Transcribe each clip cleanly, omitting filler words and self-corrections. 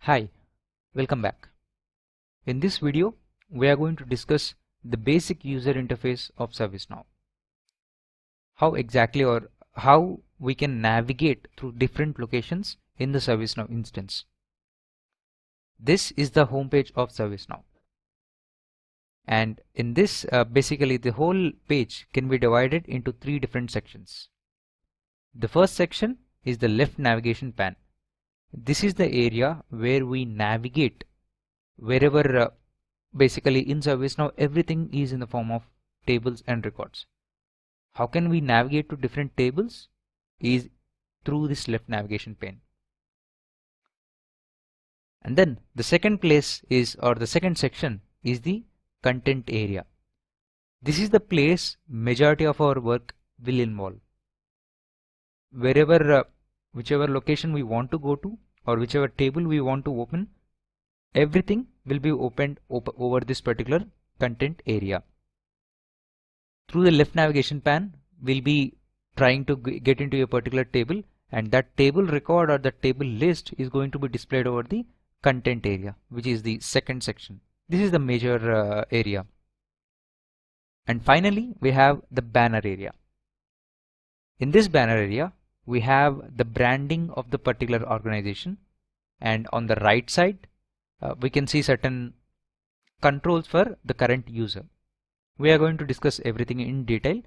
Hi, welcome back. In this video, we are going to discuss the basic user interface of ServiceNow. How exactly or how we can navigate through different locations in the ServiceNow instance. This is the homepage of ServiceNow. And in this, basically the whole page can be divided into three different sections. The first section is the left navigation pane. This is the area where we navigate wherever basically in ServiceNow everything is in the form of tables and records. How can we navigate to different tables? Is through this left navigation pane. And then the second place is, or the second section is the content area. This is the place majority of our work will involve. Wherever, whichever location we want to go to or whichever table we want to open, everything will be opened over this particular content area. Through the left navigation pane, we'll be trying to get into a particular table, and that table record or the table list is going to be displayed over the content area, which is the second section. This is the major area. And finally, we have the banner area. In this banner area, we have the branding of the particular organization, and on the right side, we can see certain controls for the current user. We are going to discuss everything in detail.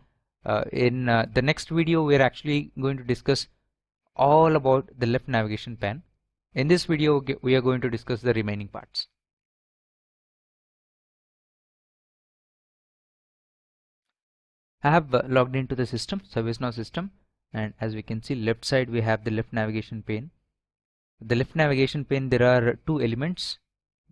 In the next video, we are actually going to discuss all about the left navigation pane. In this video, we are going to discuss the remaining parts. I have logged into the system, ServiceNow system, and as we can see, left side we have the left navigation pane. The left navigation pane, there are two elements.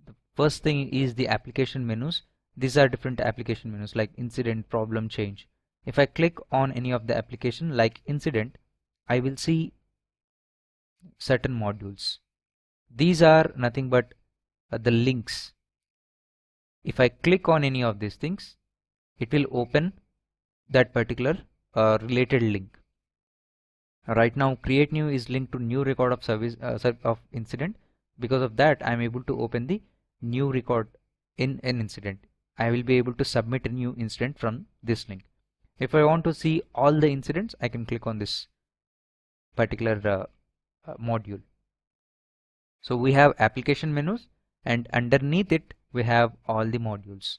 The first thing is the application menus. These are different application menus like incident, problem, change. If I click on any of the application like incident, I will see certain modules. These are nothing but the links. If I click on any of these things, it will open that particular related link. Right now, create new is linked to new record of service of incident. Because of that, I am able to open the new record in an incident. I will be able to submit a new incident from this link. If I want to see all the incidents, I can click on this particular module. So we have application menus, and underneath it we have all the modules.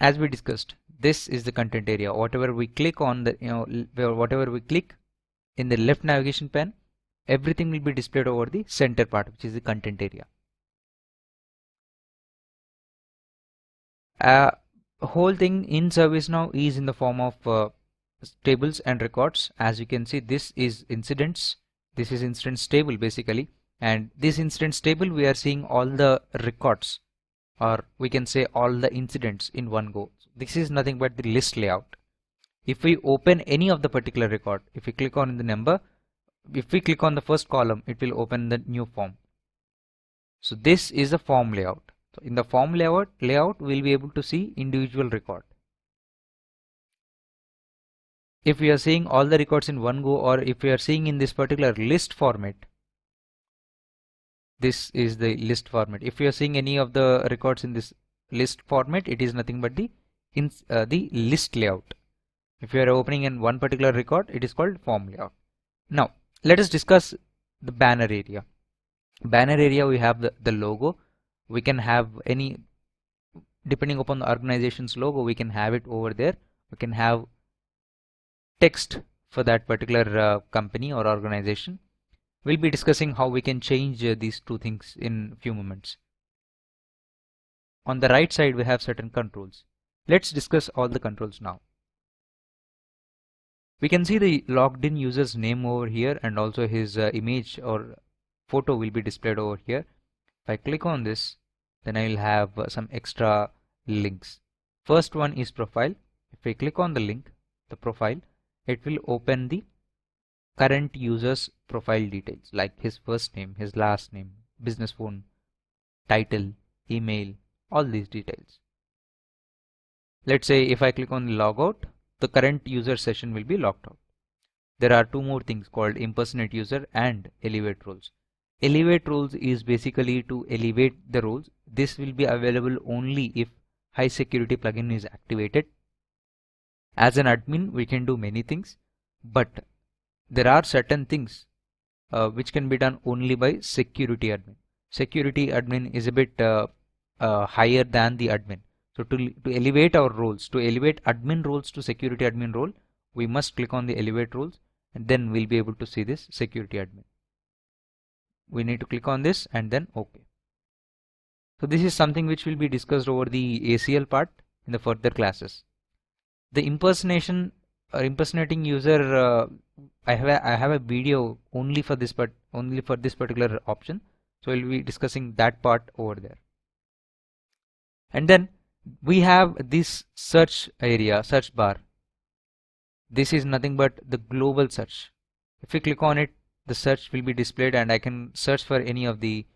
As we discussed, this is the content area. Whatever we click on whatever we click in the left navigation pane, everything will be displayed over the center part, which is the content area. Whole thing in ServiceNow is in the form of tables and records. As you can see, this is incidents. This is incidents table basically, and this incidents table we are seeing all the records, or we can say all the incidents in one go. This is nothing but the list layout. If we open any of the particular record, if we click on the number, if we click on the first column, it will open the new form. So this is the form layout. So in the form layout, we'll be able to see individual record. If we are seeing all the records in one go, or if we are seeing in this particular list format, this is the list format. If we are seeing any of the records in this list format, it is nothing but the list layout. If you are opening in one particular record, it is called form layout. Now let us discuss the banner area. Banner area, we have the logo. We can have any, depending upon the organization's logo, we can have it over there. We can have text for that particular company or organization. We'll be discussing how we can change these two things in a few moments. On the right side, we have certain controls. Let's discuss all the controls now. We can see the logged in user's name over here, and also his image or photo will be displayed over here. If I click on this, then I will have some extra links. First one is profile. If I click on the link, the profile, it will open the current user's profile details like his first name, his last name, business phone, title, email, all these details. Let's say if I click on the logout, the current user session will be logged out. there are two more things called impersonate user and elevate roles. Elevate roles is basically to elevate the roles. This will be available only if high security plugin is activated. As an admin, we can do many things, but there are certain things which can be done only by security admin. Security admin is a bit higher than the admin. So to elevate our roles, to elevate admin roles to security admin role, we must click on the elevate roles, and then we'll be able to see this security admin. We need to click on this and then OK. So this is something which will be discussed over the ACL part in the further classes. The impersonation or impersonating user, I have a video only for this particular option. So we'll be discussing that part over there. And then we have this search area, search bar. This is nothing but the global search. If we click on it, the search will be displayed and I can search for any of the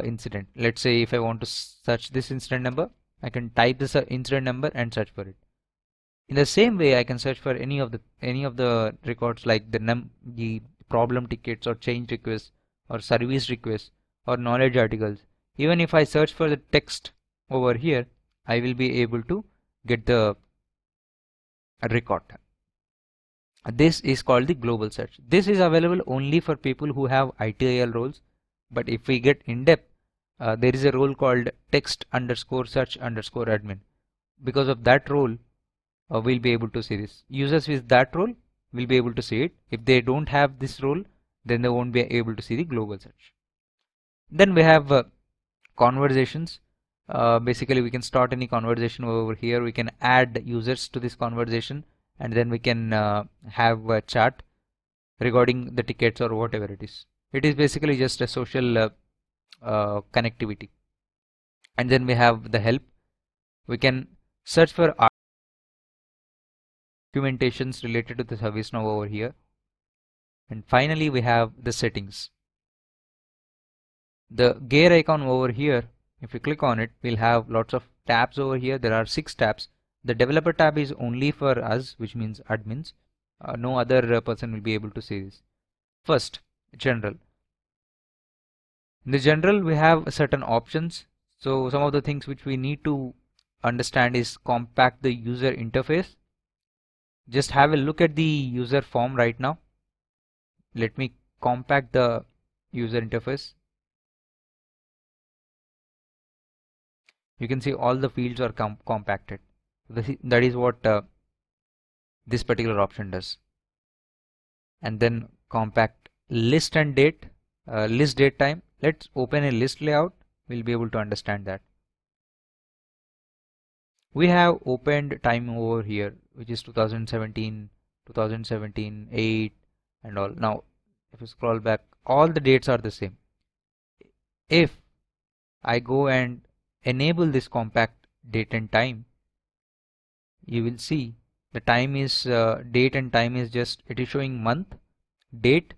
incident. Let's say if I want to search this incident number, I can type this incident number and search for it. In the same way, I can search for any of the records like the problem tickets or change requests or service requests or knowledge articles. Even if I search for the text over here, I will be able to get the record. This is called the global search. This is available only for people who have ITIL roles. But if we get in depth, there is a role called text_search_admin. Because of that role, we'll be able to see this. Users with that role will be able to see it. If they don't have this role, then they won't be able to see the global search. Then we have conversations. Basically, we can start any conversation over here. We can add users to this conversation, and then we can have a chat regarding the tickets or whatever it is. It is basically just a social connectivity. And then we have the help. We can search for documentations related to the ServiceNow over here. And finally, we have the settings. The gear icon over here, if we click on it, we'll have lots of tabs over here. There are 6 tabs. The developer tab is only for us, which means admins. No other person will be able to see this. First, general. In the general, we have certain options. So some of the things which we need to understand is compact the user interface. Just have a look at the user form right now. Let me compact the user interface. You can see all the fields are compacted. That is what this particular option does. And then compact list and date, list date time. Let's open a list layout. We'll be able to understand that. We have opened time over here, which is 2017, 2017, 8 and all. Now, if you scroll back, all the dates are the same. If I go and enable this compact date and time, you will see the time is date and time is just, it is showing month, date,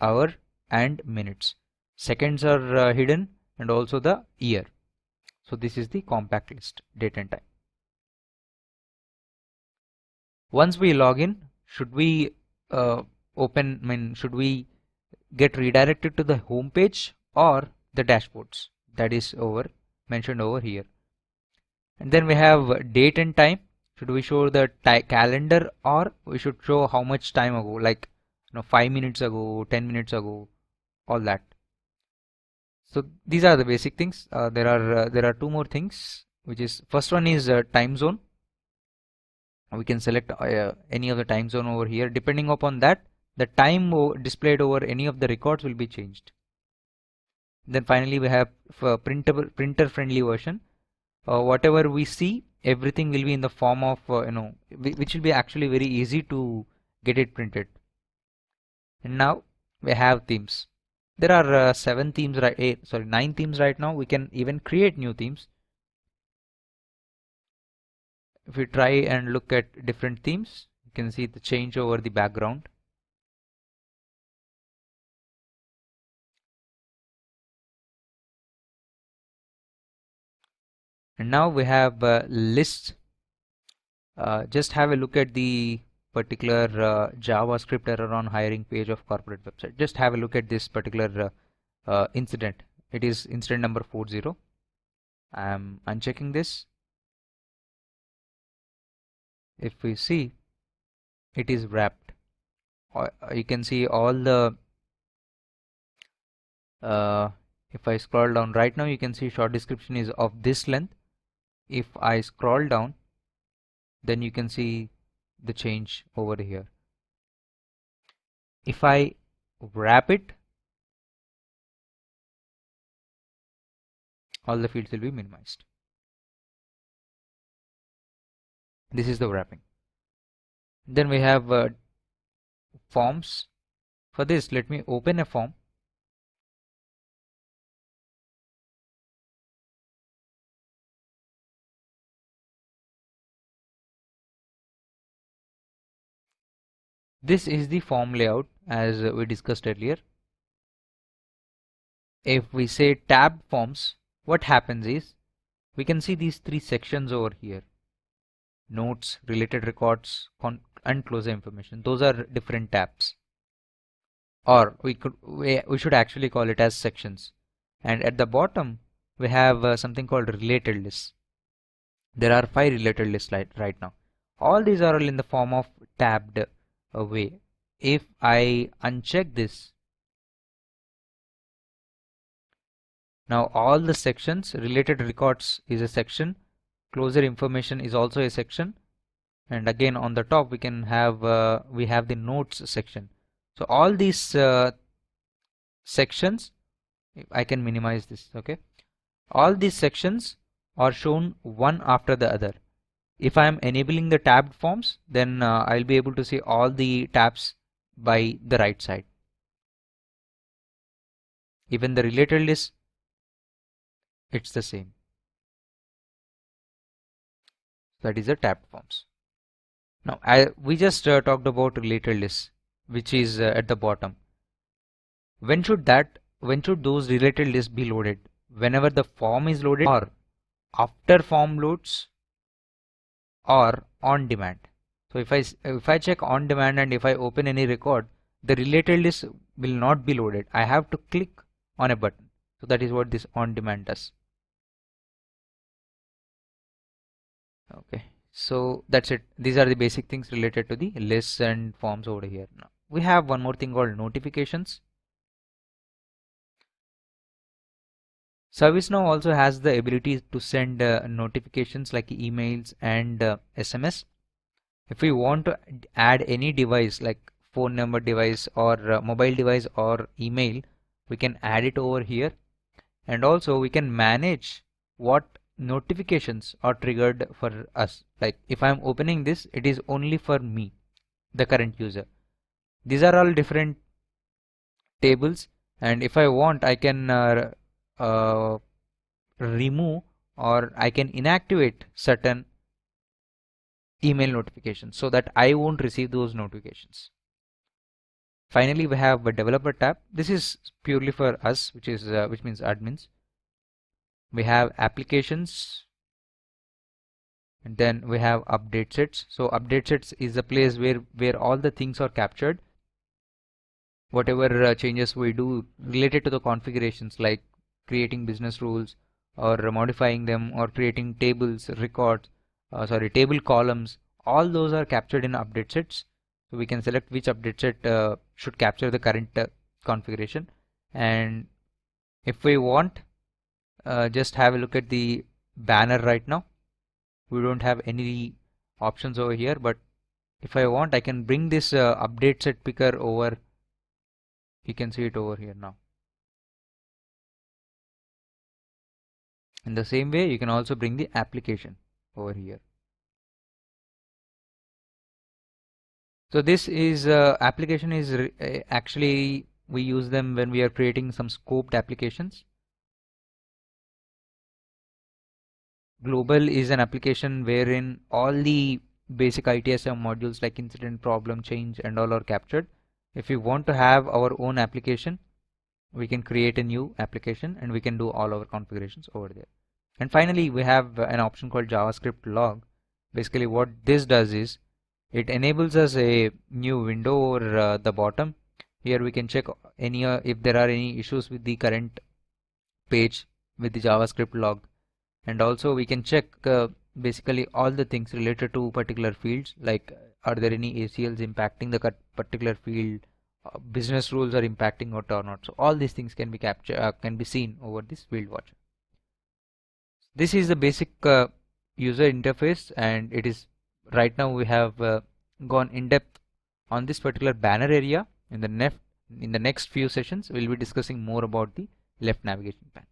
hour and minutes. Seconds are hidden and also the year. So this is the compact list, date and time. Once we log in, should we should we get redirected to the home page or the dashboards? That is mentioned over here. And then we have date and time. Should we show the calendar or we should show how much time ago, like 5 minutes ago, 10 minutes ago, all that. So these are the basic things. There are 2 more things, which is first one is time zone. We can select any of the time zone over here. Depending upon that, the time displayed over any of the records will be changed. Then finally we have printer friendly version. Whatever we see, everything will be in the form of which will be actually very easy to get it printed. And now we have themes. There are 9 themes right now. We can even create new themes. If we try and look at different themes, you can see the change over the background. And now we have lists. Just have a look at the particular JavaScript error on hiring page of corporate website. Just have a look at this particular incident. It is incident number 40. I'm unchecking this. If we see, it is wrapped. You can see all the if I scroll down right now, you can see short description is of this length. If I scroll down, then you can see the change over here. If I wrap it, all the fields will be minimized. This is the wrapping. Then we have forms. For this, let me open a form. This is the form layout as we discussed earlier. If we say tab forms, what happens is we can see these three sections over here: notes, related records, and closer information. Those are different tabs, or we should actually call it as sections. And at the bottom we have something called related lists. There are 5 related lists right now. All these are all in the form of tabbed way. If I uncheck this, now all the sections, related records is a section, closer information is also a section, and again on the top we can have we have the notes section. So all these sections, I can minimize this, okay, all these sections are shown one after the other. If I am enabling the tabbed forms, then I'll be able to see all the tabs by the right side. Even the related list, it's the same. That is the tabbed forms. Now we just talked about related lists, which is at the bottom. When should those related lists be loaded? Whenever the form is loaded, or after form loads, or on demand. So if I check on demand and if I open any record, the related list will not be loaded. I have to click on a button. So that is what this on demand does. Okay, so that's it. These are the basic things related to the lists and forms over here. Now we have one more thing called notifications. ServiceNow also has the ability to send notifications like emails and SMS. If we want to add any device like phone number device or mobile device or email, we can add it over here. And also we can manage what notifications are triggered for us. Like if I'm opening this, it is only for me, the current user. These are all different tables, and if I want, I can remove or I can inactivate certain email notifications so that I won't receive those notifications. Finally, we have a developer tab. This is purely for us, which means admins. We have applications, and then we have update sets. So update sets is a place where all the things are captured. Whatever changes we do related to the configurations, like creating business rules or modifying them or creating tables, records, table columns, all those are captured in update sets. So we can select which update set should capture the current configuration. And if we want, just have a look at the banner right now. We don't have any options over here, but if I want, I can bring this update set picker over. You can see it over here now. In the same way, you can also bring the application over here. So this is application is actually we use them when we are creating some scoped applications. Global is an application wherein all the basic ITSM modules like incident, problem, change and all are captured. If we want to have our own application, we can create a new application and we can do all our configurations over there. And finally, we have an option called JavaScript log. Basically what this does is It enables us a new window over the bottom. Here we can check any if there are any issues with the current page with the JavaScript log, and also we can check basically all the things related to particular fields, like are there any ACLs impacting the particular field, business rules are impacting it or not. So all these things can be captured, can be seen over this field watcher. This is the basic user interface, and it is right now we have gone in depth on this particular banner area. In the next few sessions we'll be discussing more about the left navigation pane.